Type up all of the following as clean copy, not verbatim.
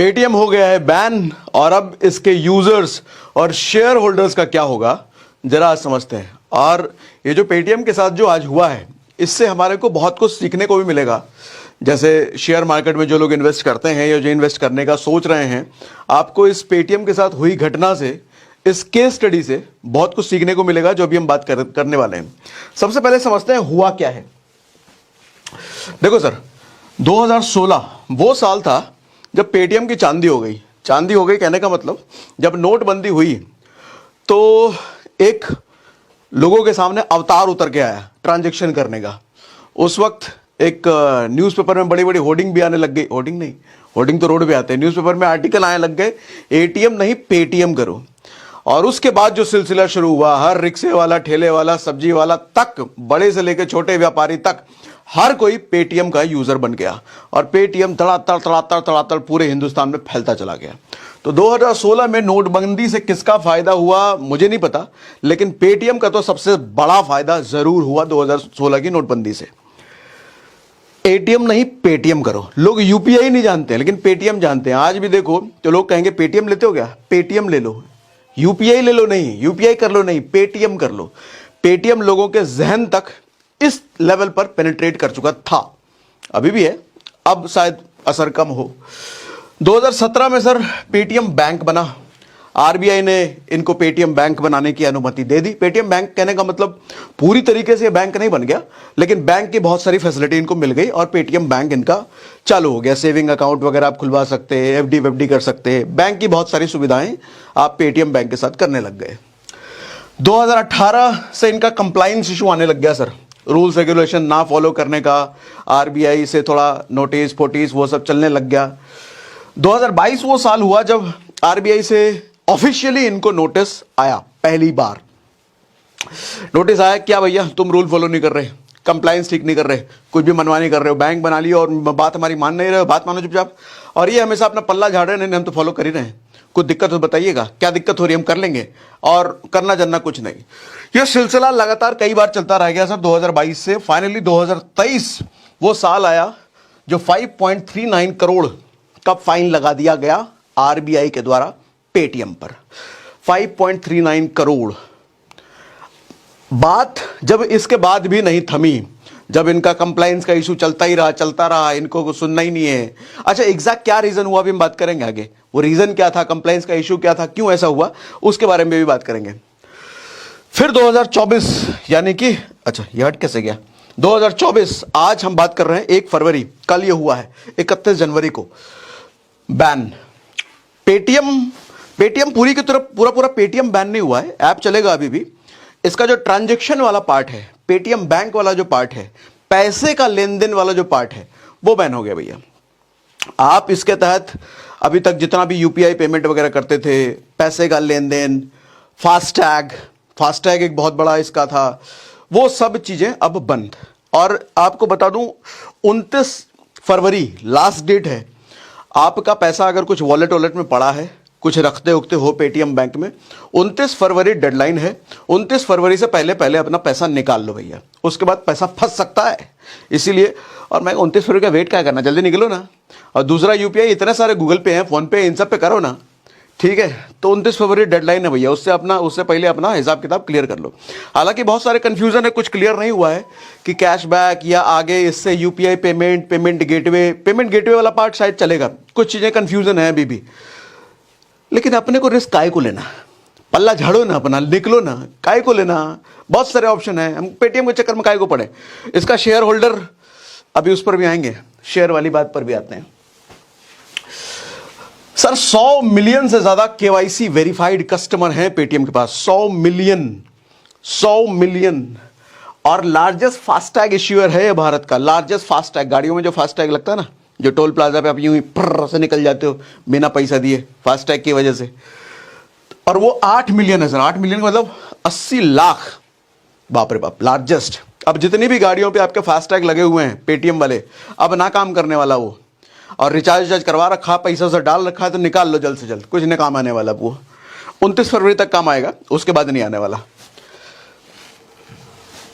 Paytm हो गया है बैन और अब इसके यूजर्स और शेयर होल्डर्स का क्या होगा जरा आज समझते हैं। और ये जो पेटीएम के साथ जो आज हुआ है इससे हमारे को बहुत कुछ सीखने को भी मिलेगा। जैसे शेयर मार्केट में जो लोग इन्वेस्ट करते हैं या जो इन्वेस्ट करने का सोच रहे हैं, आपको इस पेटीएम के साथ हुई घटना से, इस केस स्टडी से बहुत कुछ सीखने को मिलेगा जो अभी हम बात करने वाले हैं। सबसे पहले समझते हैं हुआ क्या है। देखो सर, 2016 वो साल था जब पेटीएम की चांदी हो गई। चांदी हो गई कहने का मतलब जब नोटबंदी हुई तो एक लोगों के सामने अवतार उतर के आया ट्रांजैक्शन करने का। उस वक्त एक न्यूज़पेपर में बड़ी बड़ी होर्डिंग भी आने लग गई। होर्डिंग नहीं, होर्डिंग तो रोड पे आते हैं, न्यूज़पेपर में आर्टिकल आने लग गए, एटीएम नहीं पेटीएम करो। और उसके बाद जो सिलसिला शुरू हुआ, हर रिक्शे वाला, ठेले वाला, सब्जी वाला तक, बड़े से लेकर छोटे व्यापारी तक हर कोई पेटीएम का यूजर बन गया और पेटीएम तड़ातड़ पूरे हिंदुस्तान में फैलता चला गया। तो 2016 में नोटबंदी से किसका फायदा हुआ मुझे नहीं पता, लेकिन पेटीएम का तो सबसे बड़ा फायदा जरूर हुआ 2016 की नोटबंदी से। एटीएम नहीं पेटीएम करो। लोग यूपीआई नहीं जानते हैं लेकिन पेटीएम जानते हैं। आज भी देखो तो लोग कहेंगे पेटीएम लेते हो क्या, पेटीएम ले लो, यूपीआई ले लो नहीं, यूपीआई कर लो नहीं, पेटीएम कर लो। पेटीएम लोगों के जहन तक इस लेवल पर पेनिट्रेट कर चुका था, अभी भी है, अब शायद असर कम हो। 2017 में सर पेटीएम बैंक बना। आरबीआई ने इनको पेटीएम बैंक बनाने की अनुमति दे दी। पेटीएम बैंक कहने का मतलब पूरी तरीके से बैंक नहीं बन गया, लेकिन बैंक की बहुत सारी फैसिलिटी इनको मिल गई और पेटीएम बैंक इनका चालू हो गया। सेविंग अकाउंट वगैरह आप खुलवा सकते हैं, एफडी वेफडी कर सकते हैं, बैंक की बहुत सारी सुविधाएं आप पेटीएम बैंक के साथ करने लग गए। 2018 से इनका कंप्लायंस इशू आने लग गया सर, रूल्स रेगुलेशन ना फॉलो करने का, आरबीआई से थोड़ा नोटिस फोटिस वो सब चलने लग गया। 2022 वो साल हुआ जब आरबीआई से ऑफिशियली इनको नोटिस आया। पहली बार नोटिस आया, क्या भैया तुम रूल फॉलो नहीं कर रहे, कंप्लायंस ठीक नहीं कर रहे, कुछ भी मनवा नहीं कर रहे हो, बैंक बना लिया और बात हमारी मान नहीं रहे हो, बात मानो चुपचाप, और ये हमेशा अपना पल्ला झाड़ रहे हैं, नहीं हम तो फॉलो कर ही रहे हैं, कुछ दिक्कत हो बताइएगा, क्या दिक्कत हो रही है हम कर लेंगे, और करना जानना कुछ नहीं। यह सिलसिला लगातार कई बार चलता रह गया सर 2022 से। फाइनली 2023 वो साल आया जो 5.39 करोड़ का फाइन लगा दिया गया आरबीआई के द्वारा पेटीएम पर। 5.39 करोड़। बात जब इसके बाद भी नहीं थमी, जब इनका कंप्लायंस का इशू चलता रहा, इनको कुछ सुनना ही नहीं है। अच्छा, एग्जैक्ट क्या रीजन हुआ अभी हम बात करेंगे आगे, वो रीजन क्या था, कंप्लायंस का इशू क्या था, क्यों ऐसा हुआ, उसके बारे में भी बात करेंगे। फिर 2024 यानी कि अच्छा ये हट कैसे गया, 2024 आज हम बात कर रहे हैं 1 फरवरी, कल ये हुआ है 31 जनवरी को बैन। पेटीएम पूरी की तरफ पूरा पेटीएम बैन नहीं हुआ है, ऐप चलेगा अभी भी। इसका जो ट्रांजैक्शन वाला पार्ट है, पेटीएम बैंक वाला जो पार्ट है, पैसे का लेन देन वाला जो पार्ट है, वो बैन हो गया भैया। आप इसके तहत अभी तक जितना भी यूपीआई पेमेंट वगैरह करते थे, पैसे का लेन देन, फास्टैग एक बहुत बड़ा इसका था, वो सब चीजें अब बंद। और आपको बता दूं 29 फरवरी लास्ट डेट है। आपका पैसा अगर कुछ वॉलेट में पड़ा है, कुछ रखते उखते हो पेटीएम बैंक में, 29 फरवरी डेडलाइन है। 29 फरवरी से पहले अपना पैसा निकाल लो भैया, उसके बाद पैसा फंस सकता है। इसीलिए, और मैं 29 फरवरी का वेट क्या करना, जल्दी निकलो ना। और दूसरा यूपीआई इतने सारे गूगल पे हैं, फोन पे, इन सब पे करो ना, ठीक है। तो 29 फरवरी डेडलाइन है भैया, उससे पहले अपना हिसाब किताब क्लियर कर लो। हालांकि बहुत सारे कंफ्यूजन है, कुछ क्लियर नहीं हुआ है कि कैशबैक या आगे इससे यूपीआई पेमेंट गेटवे वाला पार्ट शायद चलेगा, कुछ चीजें कंफ्यूजन है अभी भी। लेकिन अपने को रिस्क काय को लेना, पल्ला झाड़ो ना अपना, निकलो ना, काय को लेना, बहुत सारे ऑप्शन है, हम पेटीएम के चक्कर में काय को पड़े। इसका शेयर होल्डर, अभी उस पर भी आएंगे, शेयर वाली बात पर भी आते हैं सर। 100 मिलियन से ज्यादा केवाईसी वेरीफाइड कस्टमर हैं पेटीएम के पास, 100 मिलियन। और लार्जेस्ट फास्टैग इश्यूअर है ये भारत का, लार्जेस्ट फास्टैग। गाड़ियों में जो फास्टैग लगता है ना, जो टोल प्लाजा पे आप यूं ही फर्र से निकल जाते हो बिना पैसा दिए फास्टैग की वजह से, और वो 8 मिलियन है सर। 8 मिलियन का मतलब 80 लाख, बाप रे बाप, लार्जेस्ट। अब जितनी भी गाड़ियों पे आपके फास्टैग लगे हुए हैं पेटीएम वाले, अब ना काम करने वाला वो, और रिचार्ज करवा रखा, पैसा से डाल रखा है, तो निकाल लो जल्द से जल्द, कुछ नहीं काम आने वाला वो। 29 फरवरी तक काम आएगा, उसके बाद नहीं आने वाला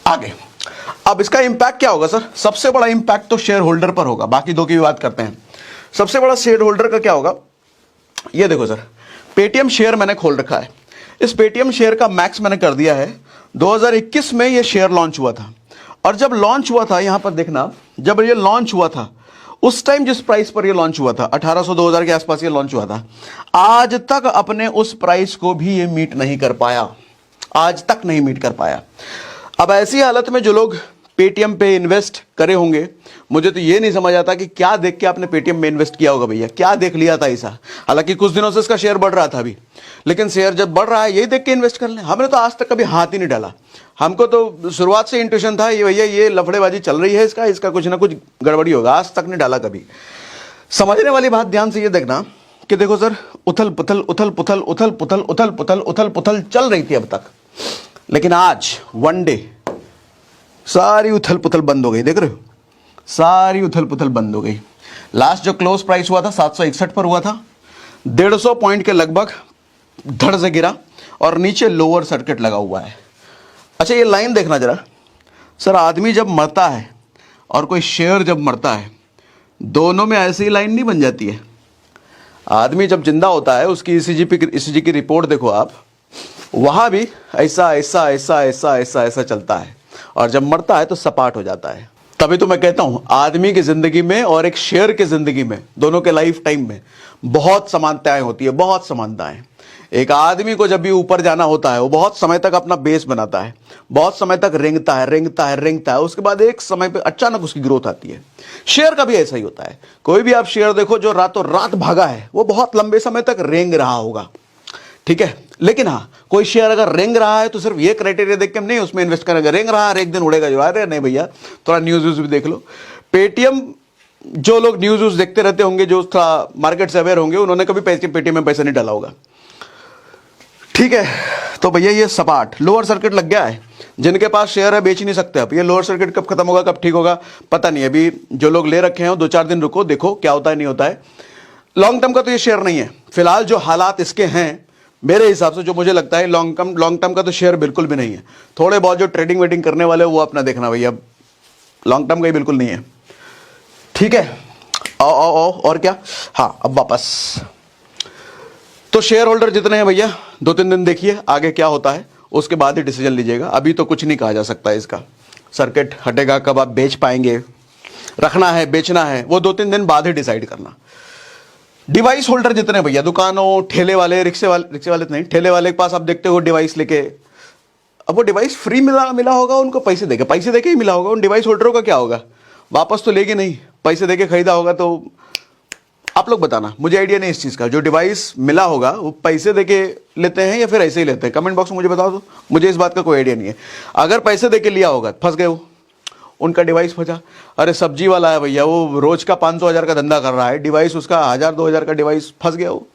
आगे। अब इसका इंपैक्ट क्या होगा सर? सबसे बड़ा इंपैक्ट तो शेयर होल्डर पर होगा, बाकी दो की भी बात करते हैं। सबसे बड़ा शेयर होल्डर का क्या होगा? ये देखो सर, पेटीएम शेयर मैंने खोल रखा है। इस पेटीएम शेयर का मैक्स मैंने कर दिया है। 2021 में ये शेयर लॉन्च हुआ था, और जब लॉन्च हुआ था, यहां पर देखना, जब ये लॉन्च हुआ था उस टाइम जिस प्राइस पर ये लॉन्च हुआ था 1800 2000 के आसपास ये लॉन्च हुआ था, आज तक अपने उस प्राइस को भी ये मीट नहीं कर पाया, आज तक नहीं मीट कर पाया। अब ऐसी हालत में जो लोग पेटीएम पे इन्वेस्ट करे होंगे, मुझे तो ये नहीं समझ आता कि क्या देख के आपने पेटीएम में इन्वेस्ट किया होगा भैया, क्या देख लिया था ऐसा। हालांकि कुछ दिनों से इसका शेयर बढ़ रहा था अभी, लेकिन शेयर जब बढ़ रहा है यही देख के इन्वेस्ट कर लें। हमने तो आज तक कभी हाथ ही नहीं डाला। हमको तो शुरुआत से इंट्यूशन था ये भैया ये लफड़ेबाजी चल रही है, इसका कुछ ना कुछ गड़बड़ी होगा, आज तक नहीं डाला कभी। समझने वाली बात ध्यान से ये देखना कि देखो सर, उथल पुथल उथल पुथल उथल पुथल उथल पुथल उथल पुथल चल रही थी अब तक, लेकिन आज वन डे सारी उथल पुथल बंद हो गई। देख रहे हो, सारी उथल पुथल बंद हो गई। लास्ट जो क्लोज प्राइस हुआ था 761 पर हुआ था, 150 पॉइंट के लगभग धड़ से गिरा और नीचे लोअर सर्किट लगा हुआ है। अच्छा ये लाइन देखना जरा सर, आदमी जब मरता है और कोई शेयर जब मरता है, दोनों में ऐसी ही लाइन नहीं बन जाती है। आदमी जब जिंदा होता है उसकी ईसीजी की रिपोर्ट देखो आप, वहां भी ऐसा ऐसा ऐसा ऐसा ऐसा ऐसा चलता है, और जब मरता है तो सपाट हो जाता है। तभी तो मैं कहता हूं आदमी की जिंदगी में और एक शेयर की जिंदगी में, दोनों के लाइफ टाइम में बहुत समानताएं होती है, बहुत समानताएं। एक आदमी को जब भी ऊपर जाना होता है वो बहुत समय तक अपना बेस बनाता है, बहुत समय तक रेंगता है, उसके बाद एक समय पे अचानक उसकी ग्रोथ आती है। शेयर का भी ऐसा ही होता है। कोई भी आप शेयर देखो जो रातों रात भागा है वो बहुत लंबे समय तक रेंग रहा होगा, ठीक है। लेकिन हाँ, कोई शेयर अगर रेंग रहा है तो सिर्फ ये क्राइटेरिया देख के हम नहीं उसमें इन्वेस्ट करेंगे, रेंग रहा है एक दिन उड़ेगा जो, अरे नहीं भैया, थोड़ा न्यूज भी देख लो। पेटीएम, जो लोग न्यूज देखते रहते होंगे, जो थोड़ा मार्केट से अवेयर होंगे, उन्होंने कभी पेटीएम में पैसा नहीं डाला होगा, ठीक है। तो भैया ये सपाट लोअर सर्किट लग गया है। जिनके पास शेयर है बेच ही नहीं सकते आप। ये लोअर सर्किट कब खत्म होगा, कब ठीक होगा पता नहीं। अभी जो लोग ले रखे हैं 2-4 दिन रुको, देखो क्या होता है नहीं होता है। लॉन्ग टर्म का तो ये शेयर नहीं है फिलहाल। जो हालात इसके हैं मेरे हिसाब से, जो मुझे लगता है लॉन्ग टर्म का तो शेयर बिल्कुल भी नहीं है। थोड़े बहुत जो ट्रेडिंग वेडिंग करने वाले वो अपना देखना भैया, लॉन्ग टर्म का ही बिल्कुल नहीं है, ठीक है। आओ और क्या, हाँ अब वापस। तो शेयर होल्डर जितने हैं भैया 2-3 दिन देखिए आगे क्या होता है, उसके बाद ही डिसीजन लीजिएगा। अभी तो कुछ नहीं कहा जा सकता है। इसका सर्किट हटेगा कब, आप बेच पाएंगे, रखना है बेचना है, वो 2-3 दिन बाद ही डिसाइड करना। डिवाइस होल्डर जितने भैया, दुकानों, ठेले वाले, रिक्शे वाले नहीं, ठेले वाले के पास आप देखते हो डिवाइस लेके, अब वो डिवाइस फ्री मिला होगा उनको, पैसे देके ही मिला होगा। उन डिवाइस होल्डरों का क्या होगा, वापस तो लेगे नहीं, पैसे देके खरीदा होगा। तो आप लोग बताना, मुझे आइडिया नहीं इस चीज़ का। जो डिवाइस मिला होगा वो पैसे देके लेते हैं या फिर ऐसे ही लेते हैं, कमेंट बॉक्स में मुझे बता दो, मुझे इस बात का कोई आइडिया नहीं है। अगर पैसे देके लिया होगा फंस गए वो, उनका डिवाइस फंसा। अरे सब्जी वाला है भैया, वो रोज का 500-1000 का धंधा कर रहा है, डिवाइस उसका 1000-2000 का डिवाइस, फंस गया वो,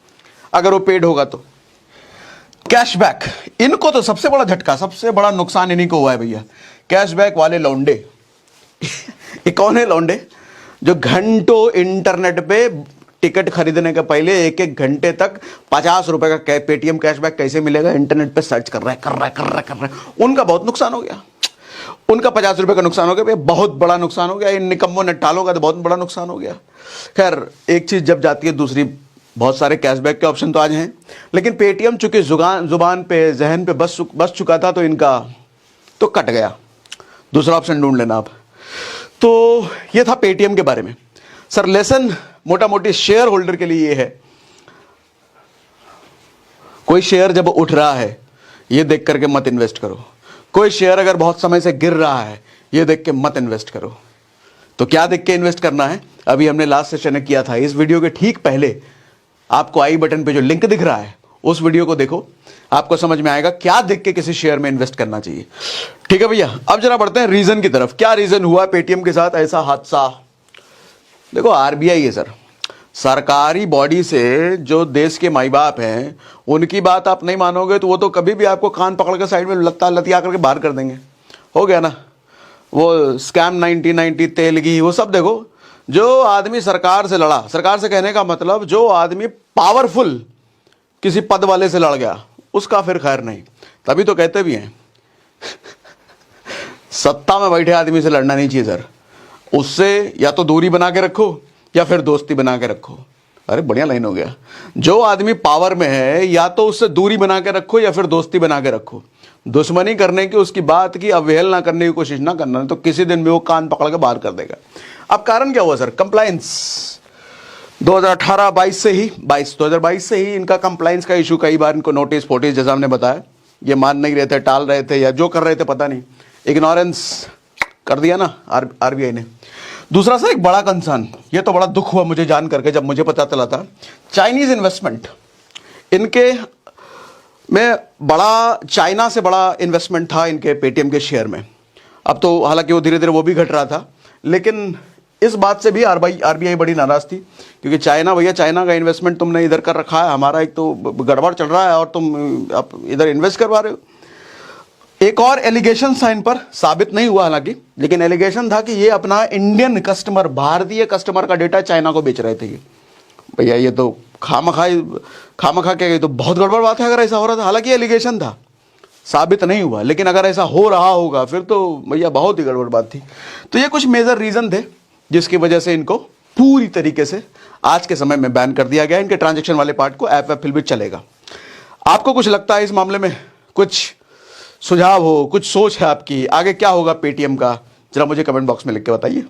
अगर वो पेड होगा तो। कैशबैक, इनको तो सबसे बड़ा झटका, सबसे बड़ा नुकसान इन्हीं को हुआ है भैया, कैशबैक वाले लौंडे। ये कौन है लौंडे, जो घंटों इंटरनेट पे टिकट खरीदने के पहले 1-1 घंटे तक 50 रुपए का पेटीएम कैशबैक कैसे मिलेगा इंटरनेट पे सर्च कर रहा है। उनका बहुत नुकसान हो गया, उनका 50 रुपए का नुकसान हो गया, बहुत बड़ा नुकसान हो गया। इन निकम्मों नट्टालों का तो बहुत बड़ा नुकसान हो गया। खैर, एक चीज जब जाती है दूसरी, बहुत सारे कैशबैक के ऑप्शन तो आज हैं, लेकिन पेटीएम चूंकि जुबान पे, जहन पे बस चुका था, तो इनका तो कट गया। दूसरा ऑप्शन ढूंढ लेना आप। तो ये था पेटीएम के बारे में। सर लेसन मोटा मोटी शेयर होल्डर के लिए ये है, कोई शेयर जब उठ रहा है ये देख करके मत इन्वेस्ट करो। कोई शेयर अगर बहुत समय से गिर रहा है ये देख के मत इन्वेस्ट करो। तो क्या देख के इन्वेस्ट करना है, अभी हमने लास्ट सेशन में किया था। इस वीडियो के ठीक पहले आपको आई बटन पे जो लिंक दिख रहा है उस वीडियो को देखो, आपको समझ में आएगा क्या देख के किसी शेयर में इन्वेस्ट करना चाहिए। ठीक है भैया, अब जरा बढ़ते हैं रीजन की तरफ। क्या रीजन हुआ पेटीएम के साथ ऐसा हादसा। देखो आरबीआई है सर, सरकारी बॉडी से जो देश के माई बाप हैं उनकी बात आप नहीं मानोगे तो वो तो कभी भी आपको कान पकड़ के साइड में लतिया करके बाहर कर देंगे। हो गया ना, वो स्कैम 1990 तेलगी, वो सब देखो। जो आदमी सरकार से लड़ा, सरकार से कहने का मतलब जो आदमी पावरफुल किसी पद वाले से लड़ गया, उसका फिर खैर नहीं। तभी तो कहते भी हैं सत्ता में बैठे आदमी से लड़ना नहीं चाहिए सर, उससे या तो दूरी बना के रखो या फिर दोस्ती बना के रखो। अरे बढ़िया लाइन हो गया। जो आदमी पावर में है या तो उससे दूरी बना के रखो या फिर दोस्ती बना के रखो। दुश्मनी करने की, उसकी बात की अवहेलना करने की कोशिश ना करना, तो किसी दिन भी वो कान पकड़ के बाहर कर देगा। अब कारण क्या हुआ सर? कंप्लायंस 2018-22 से ही 2022 से ही इनका कंप्लायंस का इशू, कई बार इनको नोटिस फोटिस, जैसा हमने बताया, ये मान नहीं रहे थे, टाल रहे थे या जो कर रहे थे पता नहीं, इग्नोरेंस कर दिया ना आरबीआई ने। दूसरा सर एक बड़ा कंसर्न, ये तो बड़ा दुख हुआ मुझे जान करके जब मुझे पता चला था, चाइनीज इन्वेस्टमेंट। इनके में बड़ा, चाइना से बड़ा इन्वेस्टमेंट था इनके पेटीएम के शेयर में। अब तो हालांकि वो धीरे धीरे वो भी घट रहा था, लेकिन इस बात से भी आरबीआई बड़ी नाराज थी, क्योंकि चाइना, भैया चाइना का इन्वेस्टमेंट तुमने इधर कर रखा है, हमारा एक तो गड़बड़ चल रहा है और तुम आप इधर इन्वेस्ट करवा रहे हो। एक और एलिगेशन था इन पर, साबित नहीं हुआ हालांकि, लेकिन एलिगेशन था कि ये अपना इंडियन कस्टमर, भारतीय कस्टमर का डेटा चाइना को बेच रहे थे। ये भैया ये तो खामखा क्या, ये तो बहुत गड़बड़ बात है अगर ऐसा हो रहा था। हालांकि एलिगेशन था, साबित नहीं हुआ, लेकिन अगर ऐसा हो रहा होगा फिर तो भैया बहुत ही गड़बड़ बात थी। तो ये कुछ मेजर रीजन थे जिसकी वजह से इनको पूरी तरीके से आज के समय में बैन कर दिया गया। इनके ट्रांजैक्शन वाले पार्ट को ऐप फिर भी चलेगा। आपको कुछ लगता है इस मामले में? कुछ सुझाव हो, कुछ सोच है आपकी, आगे क्या होगा पेटीएम का, जरा मुझे कमेंट बॉक्स में लिख के बताइए।